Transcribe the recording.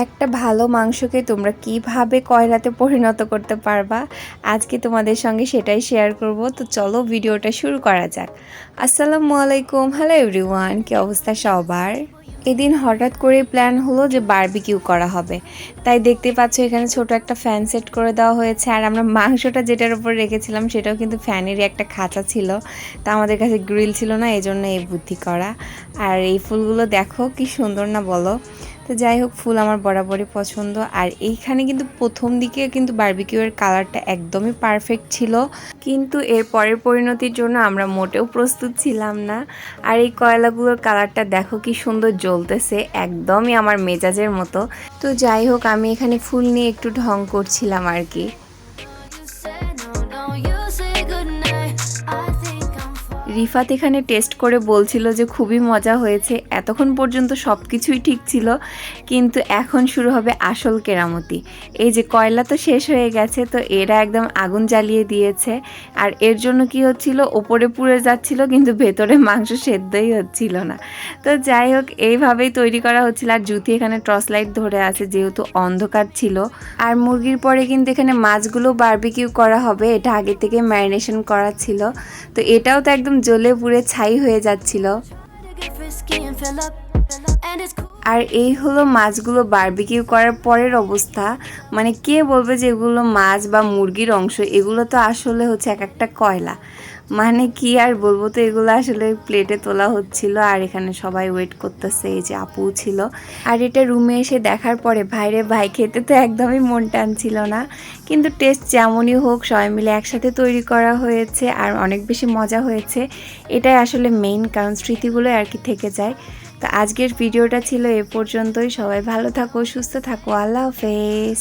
একটা ভালো মাংসকে তোমরা কিভাবে কয়লাতে পরিণত করতে পারবা আজকে তোমাদের সঙ্গে সেটাই শেয়ার করব। তো চলো ভিডিওটা শুরু করা যাক। আসসালামু আলাইকুম, হ্যালো এভরিওয়ান, কি অবস্থা সবার? এদিন হঠাৎ করে প্ল্যান হলো যে বারবিকিউ করা হবে, তাই দেখতে পাচ্ছ এখানে ছোট একটা ফ্যান সেট করে দেওয়া হয়েছে। আর আমরা মাংসটা যেটার উপর রেখেছিলাম সেটাও কিন্তু ফ্যানেরই একটা খাঁচা ছিল, তা আমাদের কাছে গ্রিল ছিল না, এই জন্য এই বুদ্ধি করা। আর এই ফুলগুলো দেখো কি সুন্দর না বলো? তো যাই হোক, ফুল আমার বরাবরই পছন্দ। আর এইখানে কিন্তু প্রথম দিকে কিন্তু বারবিকিউয়ের কালারটা একদমই পারফেক্ট ছিল, কিন্তু এর পরের পরিণতির জন্য আমরা মোটেও প্রস্তুত ছিলাম না। আর এই কয়লাগুলোর কালারটা দেখো কি সুন্দর জ্বলতেছে, একদমই আমার মেজাজের মতো। তো যাই হোক, আমি এখানে ফুল নিয়ে একটু ঢং করছিলাম আর কি। রিফাত এখানে টেস্ট করে বলছিল যে খুবই মজা হয়েছে। এতক্ষণ পর্যন্ত সব কিছুই ঠিক ছিল, কিন্তু এখন শুরু হবে আসল কেরামতি। এই যে কয়লা তো শেষ হয়ে গেছে, তো এরা একদম আগুন জ্বালিয়ে দিয়েছে। আর এর জন্য কি হচ্ছিল, ওপরে পুড়ে যাচ্ছিল কিন্তু ভেতরে মাংস সেদ্ধই হচ্ছিল না। তো যাই হোক, এইভাবেই তৈরি করা হচ্ছিল। আর জুতি এখানে টর্চ লাইট ধরে আছে যেহেতু অন্ধকার ছিল। আর মুরগির পরে কিন্তু এখানে মাছগুলো বারবিকিউ করা হবে, এটা আগে থেকে ম্যারিনেশন করা ছিল। তো এটাও তো একদম জ্বলে পুড়ে ছাই হয়ে যাচ্ছিল। আর এই হলো মাছগুলো বারবিকিউ করার পরের অবস্থা। মানে কে বলবে যে এগুলো মাছ বা মুরগির অংশ, এগুলো তো আসলে হচ্ছে এক একটা কয়লা। মানে কি আর বলবো, তো এগুলো আসলে প্লেটে তোলা হচ্ছিল আর এখানে সবাই ওয়েট করতেছে। এই যে আপু ছিল। আর এটা রুমে এসে দেখার পরে ভাইরে ভাই, খেতে তো একদমই মন টানছিল না, কিন্তু টেস্ট যেমনই হোক সবাই মিলে একসাথে তৈরি করা হয়েছে আর অনেক বেশি মজা হয়েছে। এটাই আসলে মেইন, কারণ স্মৃতিগুলো আর কি থেকে যায়। তো আজকের ভিডিওটা ছিল এ পর্যন্তই। সবাই ভালো থাকো, সুস্থ থাকো, আল্লাহ হাফেজ।